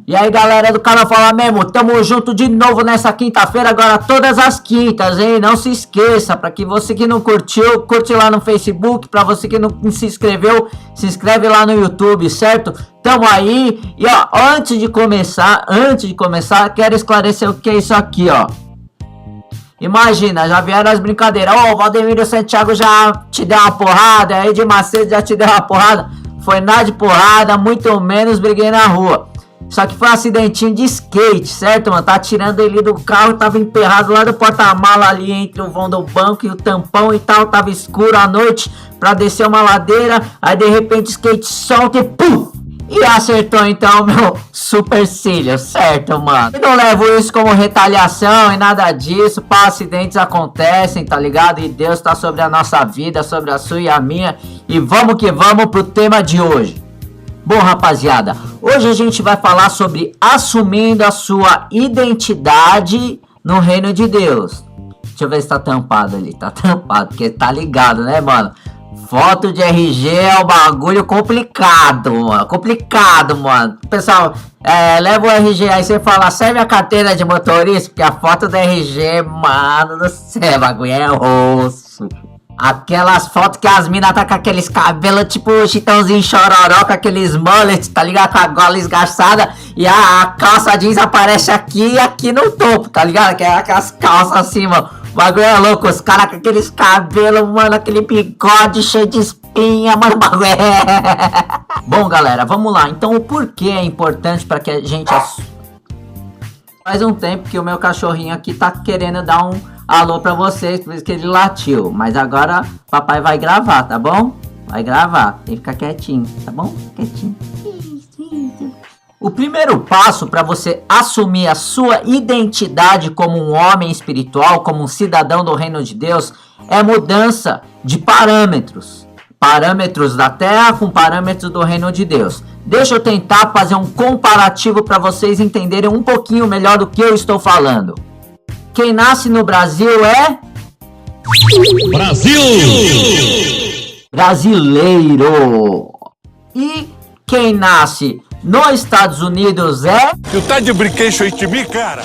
E aí galera do canal Fala Mesmo, tamo junto de novo nessa quinta-feira, agora todas as quintas, hein? Não se esqueça, pra que você que não curtiu, curte lá no Facebook, pra você que não se inscreveu, se inscreve lá no YouTube, certo? Tamo aí, e ó, antes de começar, quero esclarecer o que é isso aqui, ó. Imagina, já vieram as brincadeiras, o Valdemiro Santiago já te deu uma porrada, aí de Macedo já te deu uma porrada, foi nada de porrada, muito menos briguei na rua. Só que foi um acidentinho de skate, certo, mano? Tá tirando ele do carro, tava emperrado lá do porta-mala ali entre o vão do banco e o tampão e tal. Tava escuro à noite pra descer uma ladeira. Aí de repente o skate solta e pum! E acertou então meu supercílio, certo, mano? Eu não levo isso como retaliação e nada disso. Pá, acidentes acontecem, tá ligado? E Deus tá sobre a nossa vida, sobre a sua e a minha. E vamos que vamos pro tema de hoje. Bom, rapaziada, hoje a gente vai falar sobre assumindo a sua identidade no reino de Deus. Deixa eu ver se tá tampado ali, tá tampado, porque tá ligado, né, mano? Foto de RG é um bagulho complicado, mano. Pessoal, leva o RG aí, você fala, serve a carteira de motorista, porque a foto do RG, mano do céu, bagulho é osso. Aquelas fotos que as minas tá com aqueles cabelos tipo Chitãozinho Chororó, com aqueles mullets, tá ligado? Com a gola esgarçada e a calça jeans aparece aqui e aqui no topo, tá ligado? Que é aquelas calças assim, mano. O bagulho é louco, os caras com aqueles cabelos, mano, aquele bigode cheio de espinha, mano, o bagulho é... Bom, galera, vamos lá. Então, o porquê é importante pra que a gente... Faz um tempo que o meu cachorrinho aqui tá querendo dar um alô pra vocês, por isso que ele latiu. Mas agora papai vai gravar, tá bom? Vai gravar, tem que ficar quietinho, tá bom? Quietinho. O primeiro passo para você assumir a sua identidade como um homem espiritual, como um cidadão do reino de Deus, é mudança de parâmetros. Parâmetros da terra com parâmetros do reino de Deus. Deixa eu tentar fazer um comparativo para vocês entenderem um pouquinho melhor do que eu estou falando. Quem nasce no Brasil é... Brasil! Brasileiro. E quem nasce nos Estados Unidos é... Tu tá de brinquedo aí de mim, cara?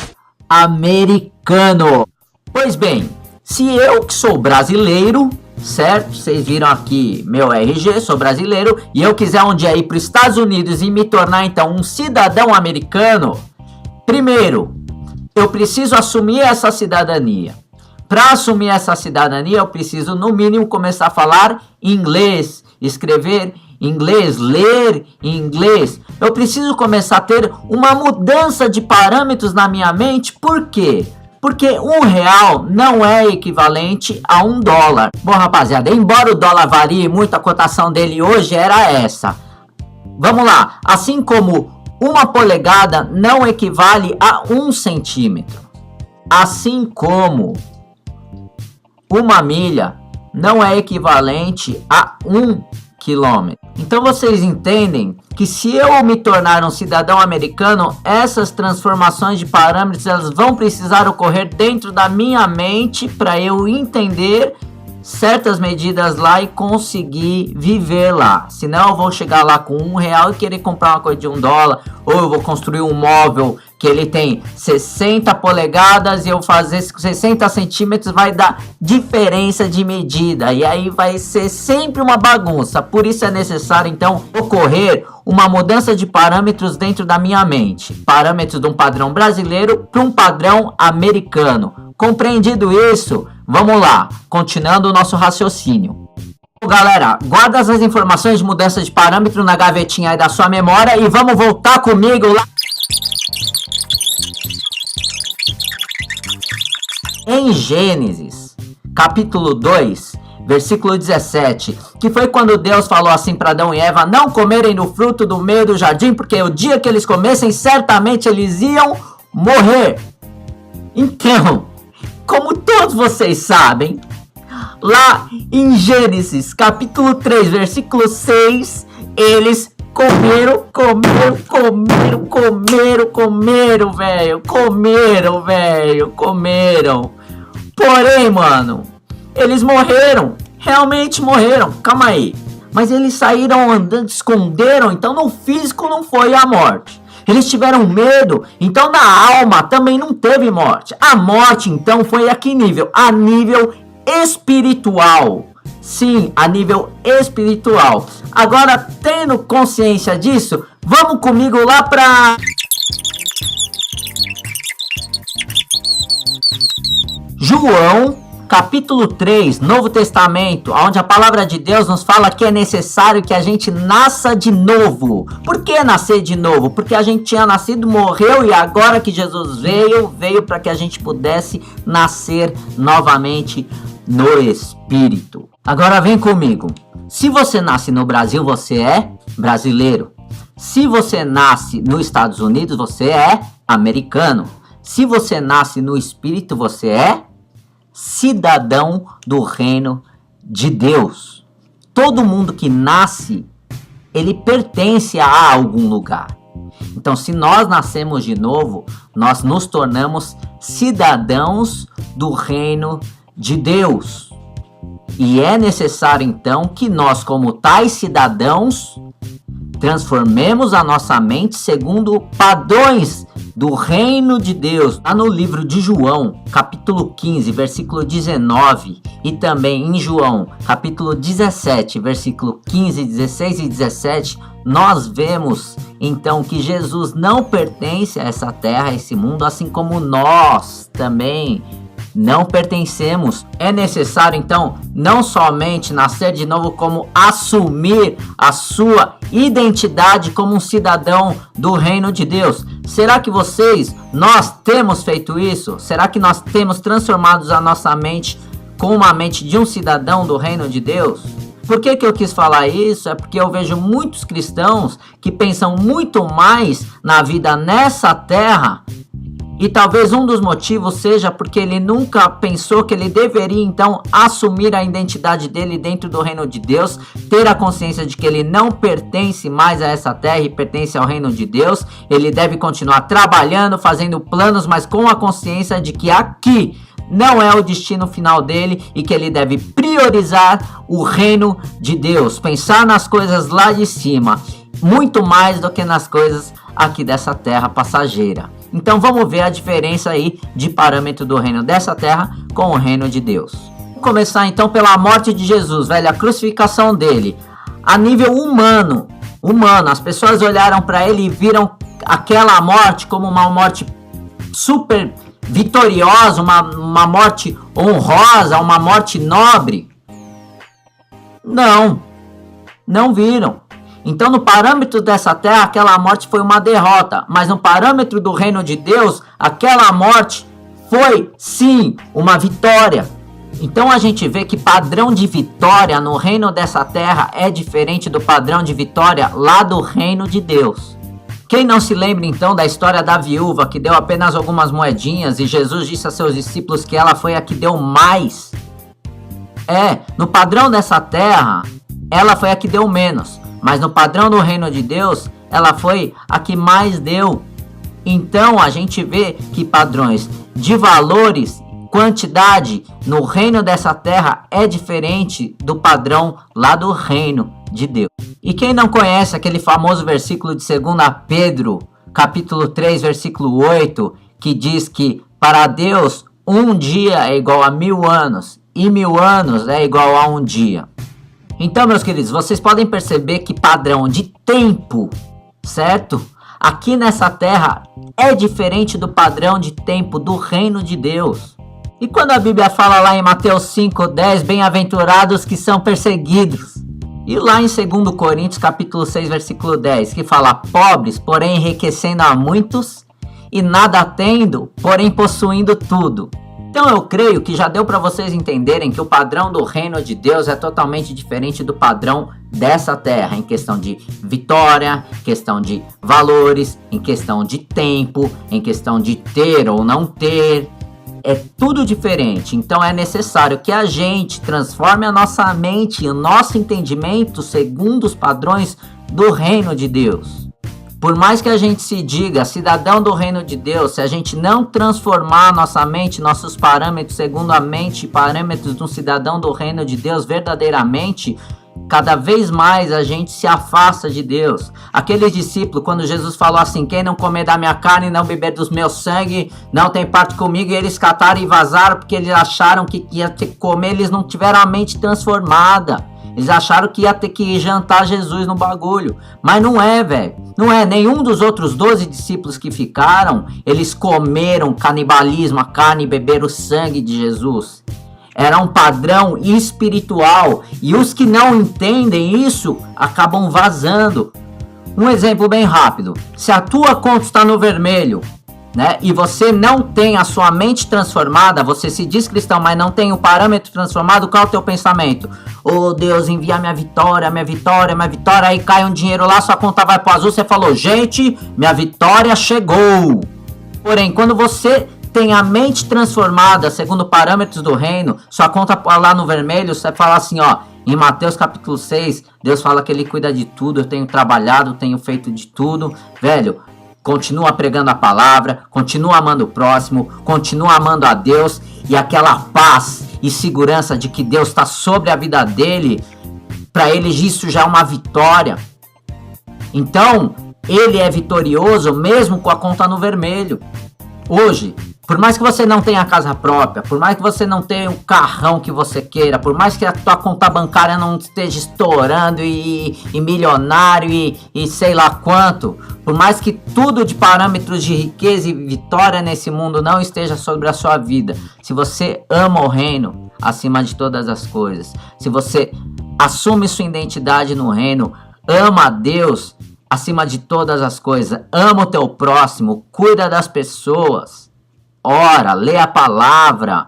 Americano. Pois bem, se eu que sou brasileiro, certo? Vocês viram aqui meu RG, sou brasileiro, e eu quiser um dia ir para os Estados Unidos e me tornar então um cidadão americano, primeiro, eu preciso assumir essa cidadania. Para assumir essa cidadania, eu preciso no mínimo começar a falar inglês, escrever inglês, ler inglês. Eu preciso começar a ter uma mudança de parâmetros na minha mente. Por quê? Porque R$1 não é equivalente a $1. Bom, rapaziada, embora o dólar varie muito, a cotação dele hoje era essa. Vamos lá, assim como 1 polegada não equivale a 1 centímetro. Assim como 1 milha não é equivalente a 1 quilômetro. Então vocês entendem que se eu me tornar um cidadão americano, essas transformações de parâmetros elas vão precisar ocorrer dentro da minha mente para eu entender certas medidas lá e conseguir viver lá. Senão eu vou chegar lá com R$1 e querer comprar uma coisa de $1, ou eu vou construir um móvel que ele tem 60 polegadas e eu fazer 60 centímetros vai dar diferença de medida. E aí vai ser sempre uma bagunça. Por isso é necessário então ocorrer uma mudança de parâmetros dentro da minha mente. Parâmetros de um padrão brasileiro para um padrão americano. Compreendido isso, vamos lá, continuando o nosso raciocínio. Galera, guarda essas informações de mudança de parâmetro na gavetinha aí da sua memória e vamos voltar comigo lá. Em Gênesis, capítulo 2, versículo 17, que foi quando Deus falou assim para Adão e Eva, não comerem do fruto do meio do jardim, porque o dia que eles comessem, certamente eles iam morrer. Então, como todos vocês sabem, lá em Gênesis, capítulo 3, versículo 6, eles comeram, velho. Porém, mano, eles morreram, realmente morreram, calma aí. Mas eles saíram andando, esconderam, então no físico não foi a morte. Eles tiveram medo, então na alma também não teve morte. A morte então foi a que nível? A nível espiritual. Sim, a nível espiritual. Agora, tendo consciência disso, vamos comigo lá para João, capítulo 3, Novo Testamento, onde a palavra de Deus nos fala que é necessário que a gente nasça de novo. Por que nascer de novo? Porque a gente tinha nascido, morreu e agora que Jesus veio para que a gente pudesse nascer novamente no Espírito. Agora vem comigo. Se você nasce no Brasil, você é brasileiro. Se você nasce nos Estados Unidos, você é americano. Se você nasce no Espírito, você é cidadão do reino de Deus. Todo mundo que nasce, ele pertence a algum lugar. Então, se nós nascemos de novo, nós nos tornamos cidadãos do reino de Deus. E é necessário, então, que nós, como tais cidadãos, transformemos a nossa mente segundo padrões do reino de Deus. Lá no livro de João, capítulo 15, versículo 19, e também em João, capítulo 17, versículo 15, 16 e 17, nós vemos então que Jesus não pertence a essa terra, a esse mundo, assim como nós também não pertencemos. É necessário então não somente nascer de novo, como assumir a sua identidade como um cidadão do reino de Deus. Será que nós temos feito isso? Será que nós temos transformado a nossa mente com uma mente de um cidadão do reino de Deus? Por que eu quis falar isso? É porque eu vejo muitos cristãos que pensam muito mais na vida nessa terra. E talvez um dos motivos seja porque ele nunca pensou que ele deveria então assumir a identidade dele dentro do reino de Deus, ter a consciência de que ele não pertence mais a essa terra e pertence ao reino de Deus. Ele deve continuar trabalhando, fazendo planos, mas com a consciência de que aqui não é o destino final dele e que ele deve priorizar o reino de Deus, pensar nas coisas lá de cima, muito mais do que nas coisas aqui dessa terra passageira. Então vamos ver a diferença aí de parâmetro do reino dessa terra com o reino de Deus. Vamos começar então pela morte de Jesus, velho, a crucificação dele. A nível humano, as pessoas olharam para ele e viram aquela morte como uma morte super vitoriosa, uma morte honrosa, uma morte nobre. Não viram. Então, no parâmetro dessa terra, aquela morte foi uma derrota. Mas no parâmetro do reino de Deus, aquela morte foi, sim, uma vitória. Então, a gente vê que padrão de vitória no reino dessa terra é diferente do padrão de vitória lá do reino de Deus. Quem não se lembra, então, da história da viúva que deu apenas algumas moedinhas e Jesus disse a seus discípulos que ela foi a que deu mais? No padrão dessa terra, ela foi a que deu menos. Mas no padrão do reino de Deus, ela foi a que mais deu. Então a gente vê que padrões de valores, quantidade no reino dessa terra é diferente do padrão lá do reino de Deus. E quem não conhece aquele famoso versículo de 2 Pedro, capítulo 3, versículo 8, que diz que para Deus um dia é igual a 1000 anos e 1000 anos é igual a um dia. Então, meus queridos, vocês podem perceber que padrão de tempo, certo? Aqui nessa terra é diferente do padrão de tempo do reino de Deus. E quando a Bíblia fala lá em Mateus 5:10, bem-aventurados que são perseguidos. E lá em 2 Coríntios capítulo 6, versículo 10, que fala, pobres, porém enriquecendo a muitos, e nada tendo, porém possuindo tudo. Então eu creio que já deu para vocês entenderem que o padrão do reino de Deus é totalmente diferente do padrão dessa terra, em questão de vitória, em questão de valores, em questão de tempo, em questão de ter ou não ter. É tudo diferente. Então é necessário que a gente transforme a nossa mente e o nosso entendimento segundo os padrões do reino de Deus. Por mais que a gente se diga cidadão do reino de Deus, se a gente não transformar nossa mente, nossos parâmetros segundo a mente e parâmetros de um cidadão do reino de Deus verdadeiramente, cada vez mais a gente se afasta de Deus. Aquele discípulo, quando Jesus falou assim, quem não comer da minha carne e não beber dos meus sangue, não tem parte comigo, e eles cataram e vazaram, porque eles acharam que ia ter que comer, eles não tiveram a mente transformada. Eles acharam que ia ter que jantar Jesus no bagulho. Mas não é, velho. Não é. Nenhum dos outros 12 discípulos que ficaram, eles comeram canibalismo, a carne e beberam o sangue de Jesus. Era um padrão espiritual. E os que não entendem isso, acabam vazando. Um exemplo bem rápido. Se a tua conta está no vermelho, né, e você não tem a sua mente transformada, você se diz cristão, mas não tem o parâmetro transformado, qual é o teu pensamento? Oh Deus, envia minha vitória, minha vitória, minha vitória, aí cai um dinheiro lá, sua conta vai pro azul, você falou, gente, minha vitória chegou. Porém, quando você tem a mente transformada, segundo parâmetros do reino, sua conta lá no vermelho, você fala assim, ó, em Mateus capítulo 6, Deus fala que ele cuida de tudo, eu tenho trabalhado, tenho feito de tudo, velho, continua pregando a palavra, continua amando o próximo, continua amando a Deus, e aquela paz e segurança de que Deus está sobre a vida dele, para ele isso já é uma vitória. Então, ele é vitorioso mesmo com a conta no vermelho. Hoje, por mais que você não tenha casa própria, por mais que você não tenha o carrão que você queira, por mais que a tua conta bancária não esteja estourando e milionário e sei lá quanto, por mais que tudo de parâmetros de riqueza e vitória nesse mundo não esteja sobre a sua vida, se você ama o reino acima de todas as coisas, se você assume sua identidade no reino, ama a Deus acima de todas as coisas, ama o teu próximo, cuida das pessoas, ora, lê a palavra,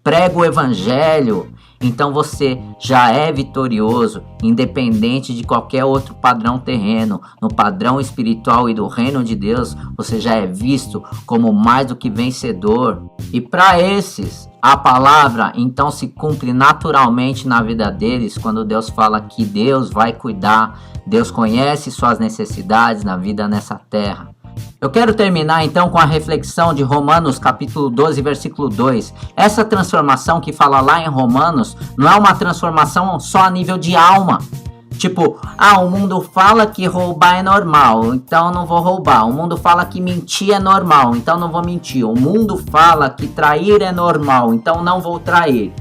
prega o evangelho, então você já é vitorioso, independente de qualquer outro padrão terreno. No padrão espiritual e do reino de Deus, você já é visto como mais do que vencedor. E para esses, a palavra então se cumpre naturalmente na vida deles, quando Deus fala que Deus vai cuidar, Deus conhece suas necessidades na vida nessa terra. Eu quero terminar então com a reflexão de Romanos capítulo 12, versículo 2. Essa transformação que fala lá em Romanos não é uma transformação só a nível de alma. Tipo, o mundo fala que roubar é normal, então não vou roubar. O mundo fala que mentir é normal, então não vou mentir. O mundo fala que trair é normal, então não vou trair.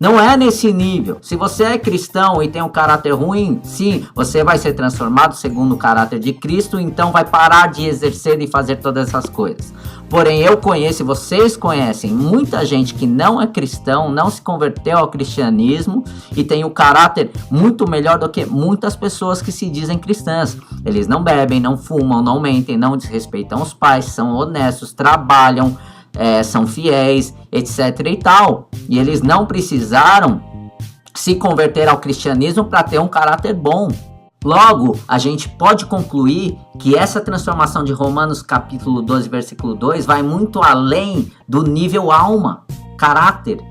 Não é nesse nível. Se você é cristão e tem um caráter ruim, sim, você vai ser transformado segundo o caráter de Cristo, então vai parar de exercer e fazer todas essas coisas. Porém, eu conheço, e vocês conhecem, muita gente que não é cristão, não se converteu ao cristianismo e tem o caráter muito melhor do que muitas pessoas que se dizem cristãs. Eles não bebem, não fumam, não mentem, não desrespeitam os pais, são honestos, trabalham, são fiéis, etc e tal. E eles não precisaram se converter ao cristianismo para ter um caráter bom. Logo, a gente pode concluir que essa transformação de Romanos capítulo 12, versículo 2 vai muito além do nível alma, caráter.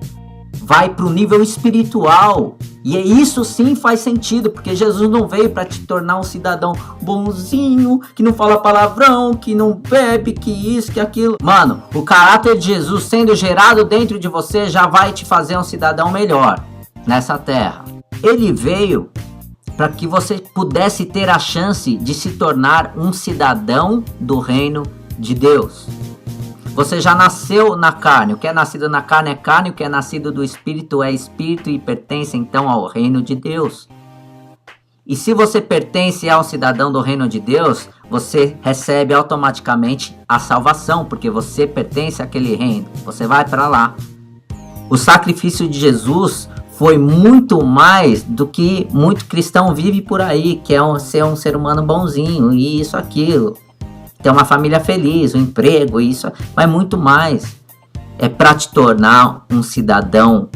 Vai para o nível espiritual. E isso sim faz sentido, porque Jesus não veio para te tornar um cidadão bonzinho, que não fala palavrão, que não bebe, que isso, que aquilo. Mano, o caráter de Jesus sendo gerado dentro de você já vai te fazer um cidadão melhor nessa terra. Ele veio para que você pudesse ter a chance de se tornar um cidadão do reino de Deus. Você já nasceu na carne, o que é nascido na carne é carne, o que é nascido do Espírito é Espírito e pertence então ao reino de Deus. E se você pertence a um cidadão do reino de Deus, você recebe automaticamente a salvação, porque você pertence àquele reino, você vai para lá. O sacrifício de Jesus foi muito mais do que muito cristão vive por aí, que é ser um ser humano bonzinho, e isso, aquilo. Ter uma família feliz, um emprego, isso, mas muito mais. É para te tornar um cidadão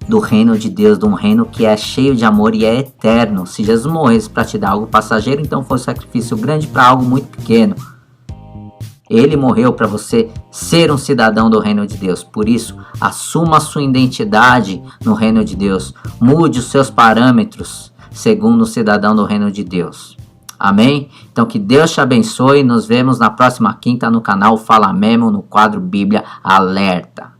do reino de Deus, de um reino que é cheio de amor e é eterno. Se Jesus morresse para te dar algo passageiro, então foi um sacrifício grande para algo muito pequeno. Ele morreu para você ser um cidadão do reino de Deus. Por isso, assuma a sua identidade no reino de Deus. Mude os seus parâmetros segundo o cidadão do reino de Deus. Amém? Então que Deus te abençoe. Nos vemos na próxima quinta no canal Fala Memo, no quadro Bíblia Alerta.